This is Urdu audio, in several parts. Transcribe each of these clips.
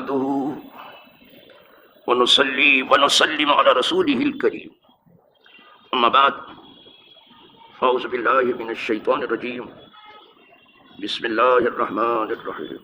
نحمده ونصلي ونسلم على رسوله الكريم اما بعد اعوذ باللہ من الشیطان الرجیم بسم اللہ الرحمن الرحیم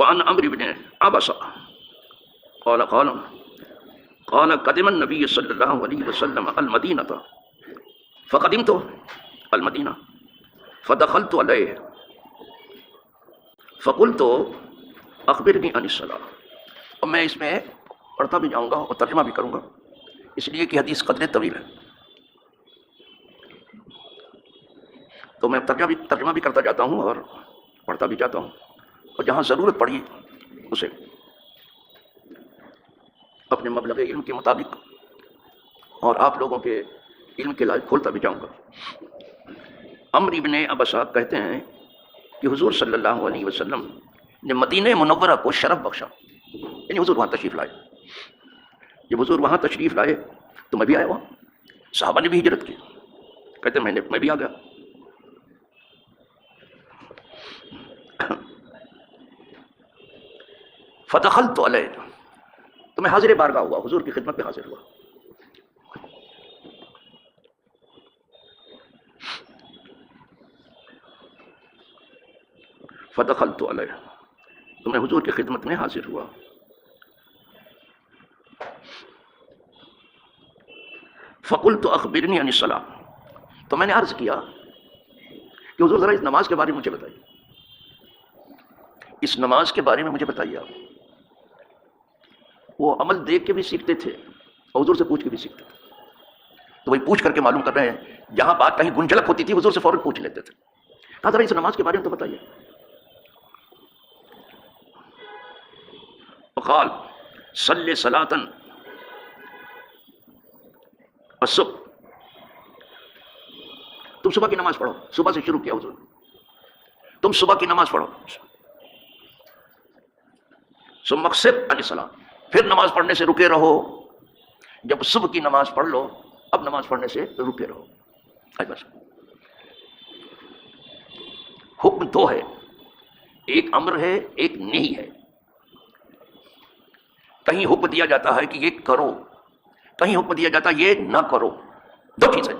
وعن عمرو بن عبسہ قال قدم النبي صلی اللہ علیہ وسلم المدینہ فقدمت المدینہ فدخلت علیہ فقلت اخبرنی عن الصلاۃ. اور میں اس میں پڑھتا بھی جاؤں گا اور ترجمہ بھی کروں گا، اس لیے کہ حدیث قدر طویل ہے، تو میں ترجمہ بھی کرتا جاتا ہوں اور پڑھتا بھی جاتا ہوں، اور جہاں ضرورت پڑی اسے اپنے مبلغ علم کے مطابق اور آپ لوگوں کے علم کے لائق کھولتا بھی جاؤں گا. عمرو بن عبسہ کہتے ہیں کہ حضور صلی اللہ علیہ وسلم نے مدینہ منورہ کو شرف بخشا، یعنی حضور وہاں تشریف لائے. جب حضور وہاں تشریف لائے تو میں بھی آیا وہاں، صحابہ نے بھی ہجرت کی. کہتے ہیں میں بھی آ گیا. فدخلت علیہ، تو میں حاضر بارگاہ ہوا، حضور کی خدمت میں حاضر ہوا. فدخلت علیہ، تو میں حضور کی خدمت میں حاضر ہوا. فقلت اخبرنی عن الصلاۃ، تو میں نے عرض کیا کہ حضور ذرا اس نماز کے بارے میں مجھے بتائیے، اس نماز کے بارے میں مجھے بتائیے. آپ وہ عمل دیکھ کے بھی سیکھتے تھے اور حضور سے پوچھ کے بھی سیکھتے تھے، تو وہی پوچھ کر کے معلوم کر رہے ہیں. جہاں بات کہیں گنجلک ہوتی تھی حضور سے فوراً پوچھ لیتے تھے. کہا ذرا اس نماز کے بارے میں تو بتائیے. وقال صلی صلاۃ الصبح، تم صبح کی نماز پڑھو. صبح سے شروع کیا حضور، تم صبح کی نماز پڑھو. ثم اقصر عن الصلاۃ، پھر نماز پڑھنے سے رکے رہو. جب صبح کی نماز پڑھ لو اب نماز پڑھنے سے رکے رہو. بس حکم دو ہے، ایک امر ہے ایک نہیں ہے. کہیں حکم دیا جاتا ہے کہ یہ کرو، کہیں حکم دیا جاتا ہے یہ نہ کرو. دو چیزیں.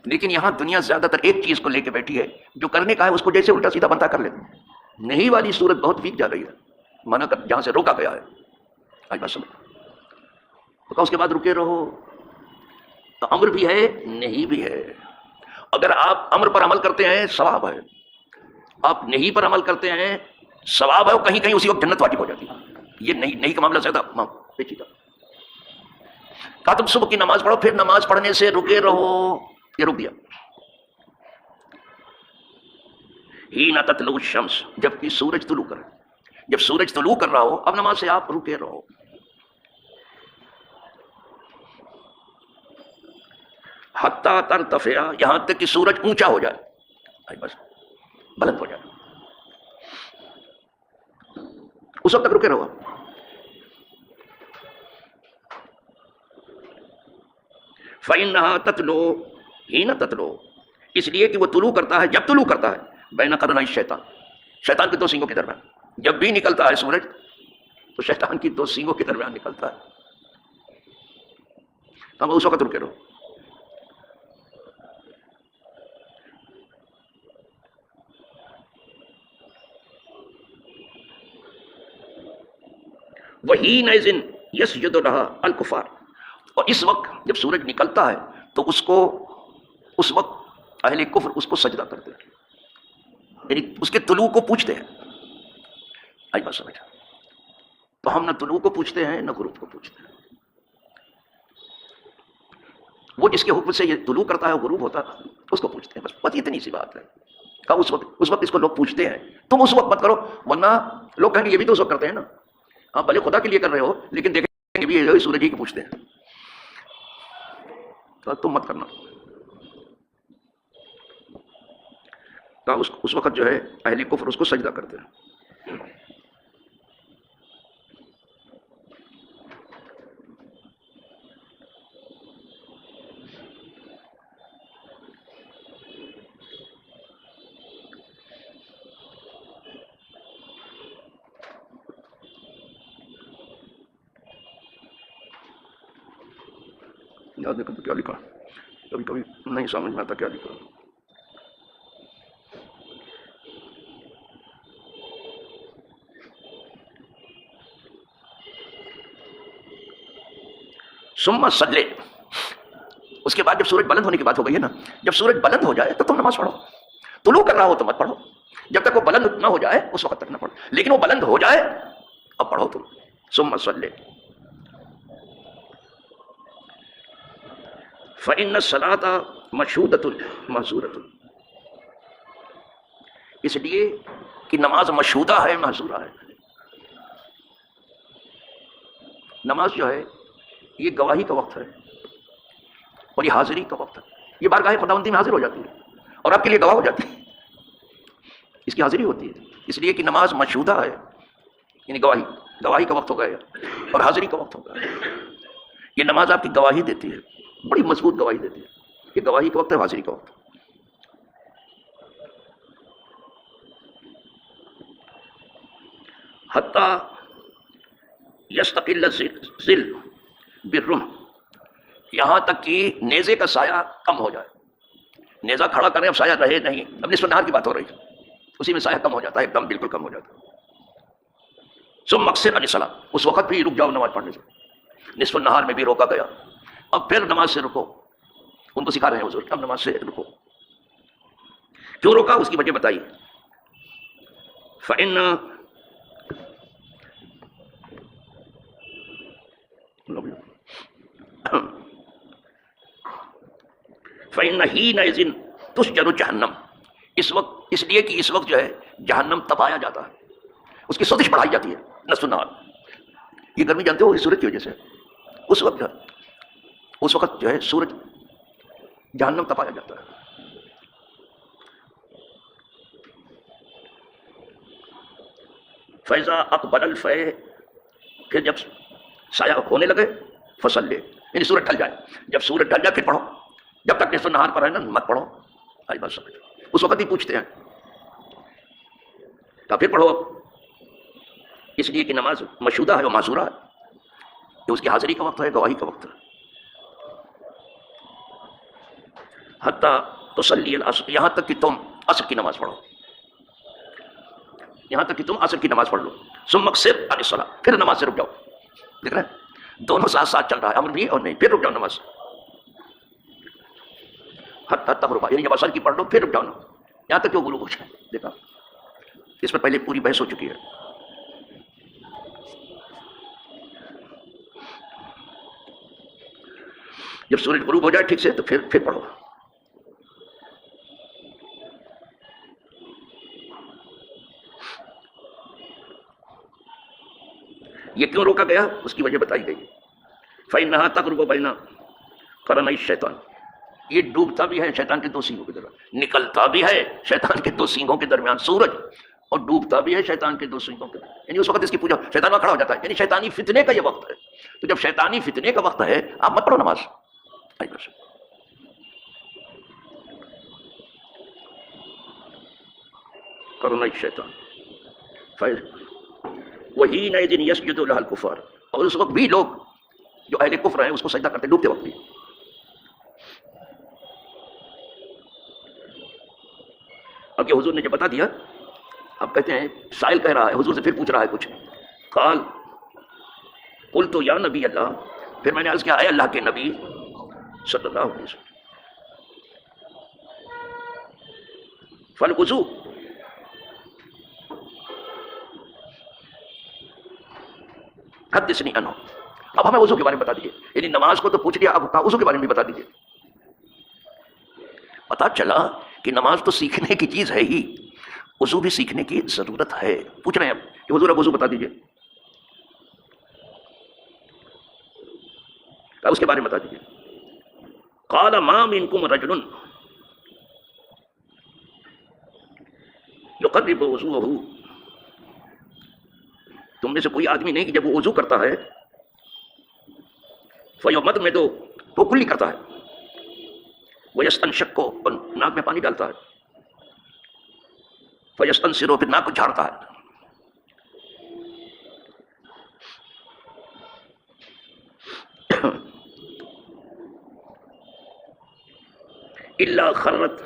لیکن یہاں دنیا زیادہ تر ایک چیز کو لے کے بیٹھی ہے، جو کرنے کا ہے اس کو جیسے الٹا سیدھا بنتا کر لیتے. نہیں والی صورت بہت ویک جا رہی ہے، منع کر جہاں سے روکا گیا ہے. آج بات سمجھ. تو اس کے بعد رکے رہو، تو امر بھی ہے نہیں بھی ہے. اگر آپ امر پر عمل کرتے ہیں ثواب ہے، آپ نہیں پر عمل کرتے ہیں ثواب ہے، اور کہیں کہیں اسی وقت جنت واجب ہو جاتی ہے. یہ نہیں کا معاملہ زیادہ پیچیدہ. کہا تم صبح کی نماز پڑھو، پھر نماز پڑھنے سے رکے رہو. یہ رک دیا. حین تطلع الشمس، جبکہ سورج طلوع کرے. جب سورج طلوع کر رہا ہو اب نماز سے آپ رکے رہو. حتی ترتفع، یہاں تک کہ سورج اونچا ہو جائے، بس بلند ہو جائے، اس وقت تک رکے رہو. فإنها تطلع حين تطلع، اس لیے کہ وہ طلوع کرتا ہے جب طلوع کرتا ہے. بین قرنی الشیطان، شیطان کے دو سینگوں کے درمیان. جب بھی نکلتا ہے سورج تو شیطان کی دو سینگوں کے درمیان نکلتا ہے. ہم اس وقت رکے رہو. وحینئذ یسجد لها الکفار، اور اس وقت جب سورج نکلتا ہے تو اس وقت اہل کفر اس کو سجدہ کرتے ہیں، یعنی اس کے طلوع کو پوچھتے ہیں. آج بات سمجھا. تو ہم نہ طلوع کو پوچھتے ہیں نہ غروب کو پوچھتے ہیں. وہ جس کے حکم سے یہ طلوع کرتا ہے غروب ہوتا ہے اس کو پوچھتے ہیں. بس اتنی سی بات ہے. کہا اس وقت اس کو لوگ پوچھتے ہیں، تم اس وقت مت کرو، ورنہ لوگ کہیں گے یہ بھی تو اس وقت کرتے ہیں نا. آپ بھلے خدا کے لیے کر رہے ہو لیکن دیکھیں گے بھی سورج ہی کے پوچھتے ہیں. تو تم مت کرنا. اس وقت جو ہے اہل کفر اس کو سجدہ کرتے ہیں. یاد دیکھو تو کیا لکھا، کبھی کبھی نہیں سمجھ میں آتا کیا لکھا. ثم صلی، اس کے بعد جب سورج بلند ہونے کی بات ہو گئی ہے نا، جب سورج بلند ہو جائے تو تم نماز پڑھو. طلوع کر رہا ہو تو مت پڑھو، جب تک وہ بلند نہ ہو جائے اس وقت تک نہ پڑھو، لیکن وہ بلند ہو جائے اب پڑھو تم. ثم صلی فإن الصلاة مشہودۃ محظورۃ، اس لیے کہ نماز مشہودہ ہے محظورہ ہے. نماز جو ہے یہ گواہی کا وقت ہے اور یہ حاضری کا وقت ہے. یہ بارگاہ خداوندی میں حاضر ہو جاتی ہے اور آپ کے لیے گواہ ہو جاتی ہے، اس کی حاضری ہوتی ہے. اس لیے کہ نماز مشہودہ ہے، یعنی گواہی کا وقت ہو گیا اور حاضری کا وقت ہو گیا. یہ نماز آپ کی گواہی دیتی ہے، بڑی مضبوط گواہی دیتی ہے. یہ گواہی کا وقت ہے، حاضری کا وقت. حتیٰ یستقل الظل بالرمح، یہاں تک کہ نیزے کا سایہ کم ہو جائے. نیزہ کھڑا کریں اب سایہ رہے نہیں، اب نصف النہار کی بات ہو رہی ہے، اسی میں سایہ کم ہو جاتا ہے، ایک دم بالکل کم ہو جاتا ہے. ثم اقصر عن الصلاۃ، اس وقت بھی رک جاؤ نماز پڑھنے سے. نصف النہار میں بھی روکا گیا، اب پھر نماز سے رکو. ان کو سکھا رہے ہیں حضور اب نماز سے رکو. کیوں روکا اس کی وجہ بتائیے. فإن فإن حينئذ تسجر جہنم، اس وقت، اس لیے کہ اس وقت جو ہے جہنم تپایا جاتا ہے، اس کی سوزش بڑھائی جاتی ہے. نصف النہار، یہ گرمی جانتے ہو اس سورج کی وجہ سے. اس وقت جو ہے سورج جہنم تپایا جاتا ہے. فیضا اقبل الفے، پھر جب سایہ ہونے لگے فصلی، یعنی سورج ڈھل جائے. جب سورج ڈھل جائے پھر پڑھو، جب تک نصف النہار پر ہے نا مت پڑھو. آج بات سمجھو، اس وقت ہی پوچھتے ہیں تو پھر پڑھو. اس لیے کہ نماز مشہودہ ہے اور معذورہ ہے، یہ اس کی حاضری کا وقت ہے، گواہی کا وقت ہے. حتیٰ تصلی العصر، یہاں تک کہ تم عصر کی نماز پڑھو، یہاں تک کہ تم عصر کی نماز پڑھ لو. ثم اقصر عن الصلاۃ، پھر نماز سے رک جاؤ. دیکھ رہے ہیں دونوں ساتھ ساتھ چل رہا ہے، امر بھی اور نہیں. پھر رک جاؤ نماز. حتیٰ تغرب، یعنی جب عصر کی پڑھ لو پھر رک جاؤ نا، یہاں تک کہ وہ غروب ہو جائے. دیکھا اس پر پہلے پوری بحث ہو چکی ہے. جب سورج غروب ہو جائے ٹھیک سے تو پھر پڑھو. یہ کیوں روکا گیا اس کی وجہ بتائی گئی. فإنها تغرب بین قرنی الشیطان، یہ ڈوبتا بھی ہے شیطان کے دو سینگوں کے درمیان، نکلتا بھی ہے شیطان کے دو سینگوں کے درمیان سورج، اور ڈوبتا بھی ہے شیطان کے دو سینگوں کے درمیان. یعنی اس وقت اس کی پوجا شیطان وہاں کھڑا ہو جاتا ہے، یعنی شیطانی فتنے کا یہ وقت ہے. تو جب شیطانی فتنے کا وقت ہے آپ مت پڑھو نماز. قرنی الشیطان وہی نئے دن یسجد لها الکفار، اور اس وقت بھی لوگ جو اہل کفر ہیں اس کو سجدہ کرتے ڈوبتے وقت بھی. اب یہ حضور نے جب بتا دیا، اب کہتے ہیں سائل کہہ رہا ہے حضور سے، پھر پوچھ رہا ہے کچھ. قال قلت یا نبی اللہ، پھر میں نے عرض کیا اے اللہ کے نبی صلی اللہ علیہ وسلم، فالوضو، حدثنی عنہ، اب ہمیں وضو کے بارے میں بتا دیجیے. یعنی نماز کو تو پوچھ لیا، اب وضو کے بارے میں بھی بتا دیجیے. پتا چلا کہ نماز تو سیکھنے کی چیز ہے ہی، وضو بھی سیکھنے کی ضرورت ہے. پوچھ رہے ہیں اب کہ حضور اب وضو بتا دیجیے، اب اس کے بارے میں بتا دیجیے. قال ما منکم رجل یقرب وضوءہ، تم میں سے کوئی آدمی نہیں کہ جب وہ وضو کرتا ہے فیمضمض، وہ کلی کرتا ہے، ویستنشق، اور ناک میں پانی ڈالتا ہے، فیستنثر، پھر ناک کو جھاڑتا ہے. الا خرت،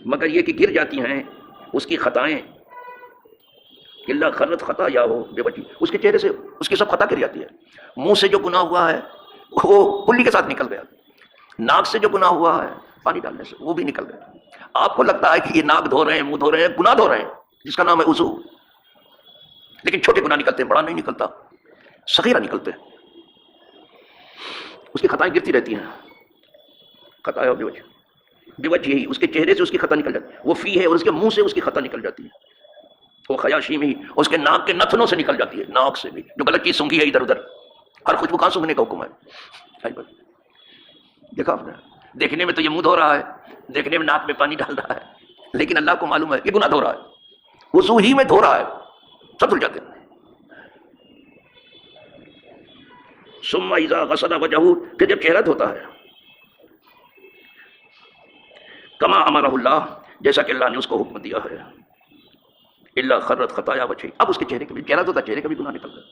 مگر یہ کہ گر جاتی ہیں اس کی خطائیں، الا خرت خطا یا ہو بے وجہ، اس کے چہرے سے اس کی سب خطا گر جاتی ہے. منہ سے جو گناہ ہوا ہے وہ کلی کے ساتھ نکل گیا، ناک سے جو گناہ ہوا ہے پانی ڈالنے سے وہ بھی نکل گیا. آپ کو لگتا ہے کہ یہ ناک دھو رہے ہیں، منہ دھو رہے ہیں، گناہ دھو رہے ہیں جس کا نام ہے وضو، لیکن چھوٹے گناہ نکلتے ہیں، بڑا نہیں نکلتا، صغیرہ نکلتے ہیں. اس کی خطائیں گرتی رہتی ہیں. خطا بے وجہ، بے وجہ یہی اس کے چہرے سے اس کی خطا نکل جاتی ہے، وہ فی ہے اور اس کے منہ سے اس کی خطا نکل جاتی ہے. وہ خیاشی میں اس کے ناک کے نتنوں سے نکل جاتی ہے، ناک سے بھی جو غلط چیز سونگھی ہے ادھر ادھر. ہر خوشبو کہاں سونگھنے کا حکم ہے؟ دیکھا آپ نے، دیکھنے میں تو یہ منہ دھو رہا ہے، دیکھنے میں ناک میں پانی ڈال رہا ہے، لیکن اللہ کو معلوم ہے یہ گناہ دھو رہا ہے، وضو ہی میں دھو رہا ہے، سب دھل جاتے ہیں. ثم اذا غسل وجهه، کہ جب چہرہ دھوتا ہے، کما امرہ اللہ، جیسا کہ اللہ نے اس کو حکم دیا ہے، الا خرت خطایا وجہ، اب اس کے چہرے کا بھی، چہرہ دھوتا چہرے کا بھی گناہ نکل گیا.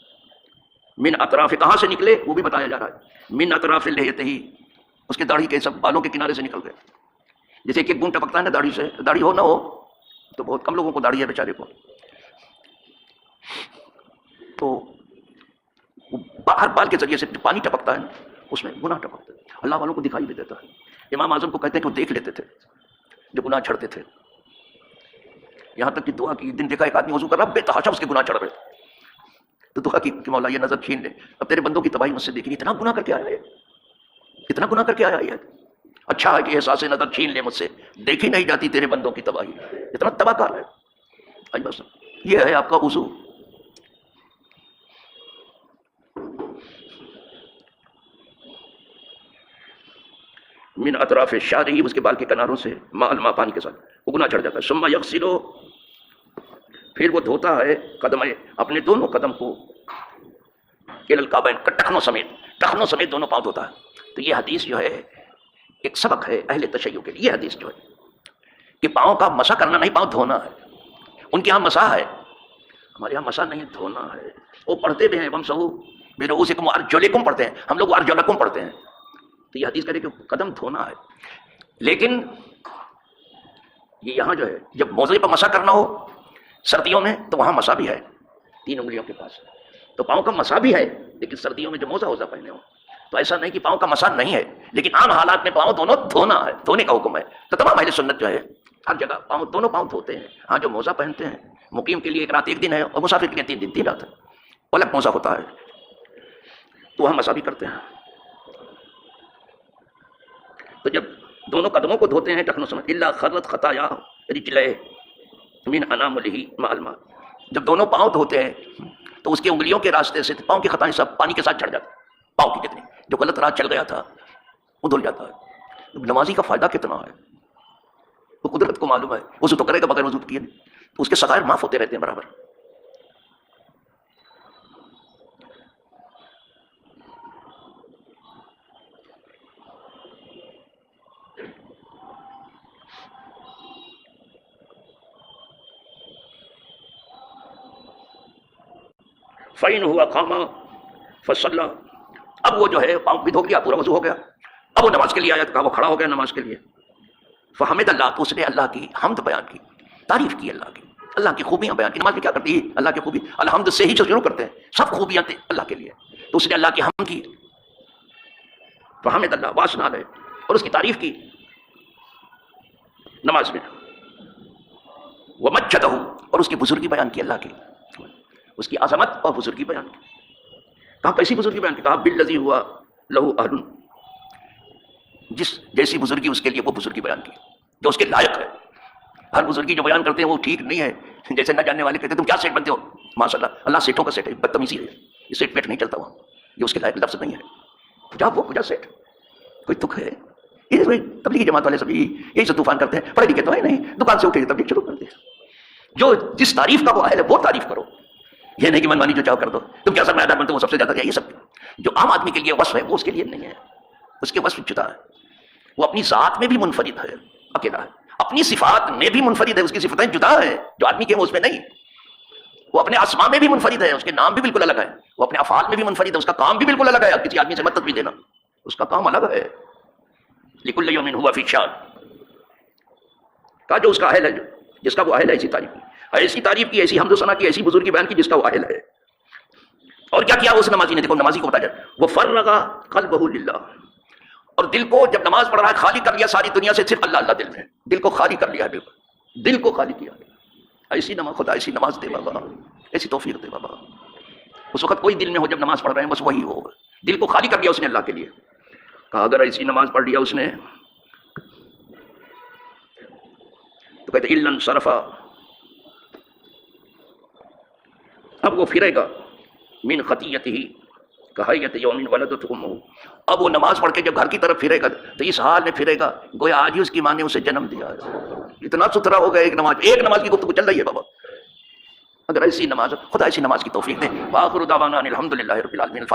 من اطراف، کہاں سے نکلے وہ بھی بتایا جا رہا ہے. من اطراف لحیتہ، اس کے داڑھی کے سب بالوں کے کنارے سے نکل گئے. جیسے ایک بون ٹپکتا ہے نا داڑھی سے، داڑھی ہو نہ ہو تو بہت کم لوگوں کو داڑھی ہے بیچارے کو، تو ہر بال کے ذریعے سے پانی ٹپکتا ہے، اس میں گناہ ٹپکتا ہے، اللہ والوں کو دکھائی بھی دیتا ہے. امام اعظم کو کہتے ہیں کہ وہ دیکھ لیتے تھے جو گناہ چھڑتے تھے، یہاں تک کہ دعا کی، دن دیکھا ایک آدمی وضو کر رہا، بے تحاشا اس کے گناہ چڑھ رہے، تو دعا کی کہ مولا یہ نظر چھین لے، اب تیرے بندوں کی تباہی مجھ سے دیکھنی، اتنا گناہ کر کے آیا ہے، اتنا گناہ کر کے آیا ہے، اچھا ہے کہ احساس نظر چھین لے مجھ سے، دیکھی نہیں جاتی تیرے بندوں کی تباہی، اتنا تباہ کار ہے. بس یہ ہے آپ کا وضو. من اطراف شعرہ، اس کے بال کے کناروں سے، ماء پانی کے ساتھ وہ گناہ چڑھ جاتا ہے. ثم یغسل، پھر وہ دھوتا ہے قدمیں، اپنے دونوں قدم کو، الی الکعبین، ٹخنوں سمیت، ٹخنوں سمیت دونوں پاؤں دھوتا ہے. تو یہ حدیث جو ہے ایک سبق ہے اہل تشیع کے لیے. یہ حدیث جو ہے کہ پاؤں کا مسح کرنا نہیں، پاؤں دھونا ہے. ان کے یہاں مسح ہے، ہمارے یہاں مسح نہیں، دھونا ہے. وہ پڑھتے بھی ہیں وامسحوا برؤوسکم وارجلکم پڑھتے ہیں، ہم لوگ ارجلکم پڑھتے ہیں. تو یہ حدیث کرے کہ قدم دھونا ہے. لیکن یہ یہاں جو ہے جب موزے پر مسح کرنا ہو سردیوں میں تو وہاں مسح بھی ہے 3 انگلیوں کے پاس، تو پاؤں کا مسح بھی ہے، لیکن سردیوں میں جو موزہ پہنے ہو تو ایسا نہیں کہ پاؤں کا مسح نہیں ہے، لیکن عام حالات میں پاؤں دونوں دھونا ہے، دھونے کا حکم ہے. تو تمام اہل سنت جو ہے ہر جگہ پاؤں دونوں پاؤں دھوتے ہیں. ہاں جو موزہ پہنتے ہیں مقیم کے لیے 1 رات 1 دن ہے، اور مسافر کے لیے 3 دن 3 رات ہے، الگ موزہ ہوتا ہے، تو وہاں مسح بھی کرتے ہیں. تو جب دونوں قدموں کو دھوتے ہیں ٹخنوں سمیت، الا خرت خطایا رجلہ من اناملہ مع الماء، جب دونوں پاؤں دھوتے ہیں تو اس کے انگلیوں کے راستے سے پاؤں کی خطائیں سب پانی کے ساتھ چڑھ جاتی ہیں، پاؤں کی جتنی جو غلط راہ چل گیا تھا وہ دھل جاتا ہے. نمازی کا فائدہ کتنا ہے وہ قدرت کو معلوم ہے. وضو تو کرے گا بغیر وضو کیے تو اس کے صغائر معاف ہوتے رہتے ہیں برابر. فَإِنْ هُوَ قَامَ فَصَلَّى، اب وہ جو ہے پاؤں بھی دھو لیا، پورا وضو ہو گیا، اب وہ نماز کے لیے آیا تو کہا وہ کھڑا ہو گیا نماز کے لیے. فحمد اللہ، تو اس نے اللہ کی حمد بیان کی، تعریف کی اللہ کی، اللہ کی خوبیاں بیان کی. نماز میں کیا کرتی ہے؟ اللہ کی خوبی، الحمد سے ہی شروع کرتے ہیں، سب خوبیاں تھے اللہ کے لیے، تو اس نے اللہ کی حمد کی. فحمد اللہ واثنا علیہ، اور اس کی تعریف کی نماز میں. ومجدہ، اور اس کی بزرگی بیان کی اللہ کی، اس کی عظمت اور بزرگی بیان کی. کہا کیسی بزرگی بیان کی؟ کہا بالذی ہوا لہو اہل، جس جیسی بزرگی اس کے لیے وہ بزرگی بیان کی جو اس کے لائق ہے. ہر بزرگی جو بیان کرتے ہیں وہ ٹھیک نہیں ہے. جیسے نہ جاننے والے کہتے ہیں تم کیا سیٹ بنتے ہو، ماشاء اللہ اللہ سیٹوں کا سیٹ ہے، بدتمیزی ہے، یہ سیٹ پیٹ نہیں چلتا وہاں، یہ اس کے لائق لفظ نہیں ہے. جا وہ کجا سیٹ، کوئی دکھ ہے؟ یہ تبلیغی جماعت والے سب یہی سے طوفان کرتے ہیں، پڑھے لکھے تو ہے نہیں، دکان سے اٹھے تبلیغ شروع کرتے ہیں. جو جس تعریف کا وہ اہل ہے وہ تعریف کرو، یہ نہیں کہ منمانی جو چاہو کر دو، تم کیا سرمایہ دار بنتے ہو وہ سب سے زیادہ. یہ سب جو عام آدمی کے لیے وصف ہے وہ اس کے لیے نہیں ہے، اس کے وصف جدا ہے. وہ اپنی ذات میں بھی منفرد ہے، اکیلا ہے، اپنی صفات میں بھی منفرد ہے، اس کی صفتیں جدا ہے جو آدمی کے ہیں اس میں نہیں. وہ اپنے اسماء میں بھی منفرد ہے، اس کے نام بھی بالکل الگ ہے. وہ اپنے افعال میں بھی منفرد ہے، اس کا کام بھی بالکل الگ ہے. کسی آدمی سے مدد بھی دینا، اس کا کام الگ ہے. لکل یوم ہوا فی شان، کہا جو اس کا اہل ہے، جس کا وہ اہل ہے، ایسی تعریف کی، ایسی حمد و ثنا کی، ایسی بزرگی بیان کی جس کا وہ اہل ہے۔ اور کیا کیا اس نمازی نے؟ دیکھو نمازی کو بتایا جائے وہ فرغ قلبہ للہ، اور دل کو جب نماز پڑھ رہا ہے خالی کر لیا ساری دنیا سے، صرف اللہ اللہ دل میں، دل کو خالی کر لیا، بالکل دل کو خالی کیا۔ ایسی نماز خدا، ایسی نماز دے بابا، ایسی توفیق دے بابا۔ اس وقت کوئی دل میں ہو جب نماز پڑھ رہے ہیں، بس وہی ہو، دل کو خالی کر لیا اس نے اللہ کے لیے۔ کہا اگر ایسی نماز پڑھ لیا اس نے تو کہتے الا انصرفا، اب وہ پھرے گا من خطیتہ کہیت یوم ولدتہ امہ، اب وہ نماز پڑھ کے جب گھر کی طرف پھرے گا تو اس حال میں پھرے گا گویا آج ہی اس کی ماں نے اسے جنم دیا ہے۔ اتنا ستھرا ہو گیا ایک نماز کی گفتگو چل رہی ہے بابا۔ اگر ایسی نماز، خدا ایسی نماز کی توفیق دے۔ وآخر دعوانا ان الحمد للہ رب العالمین۔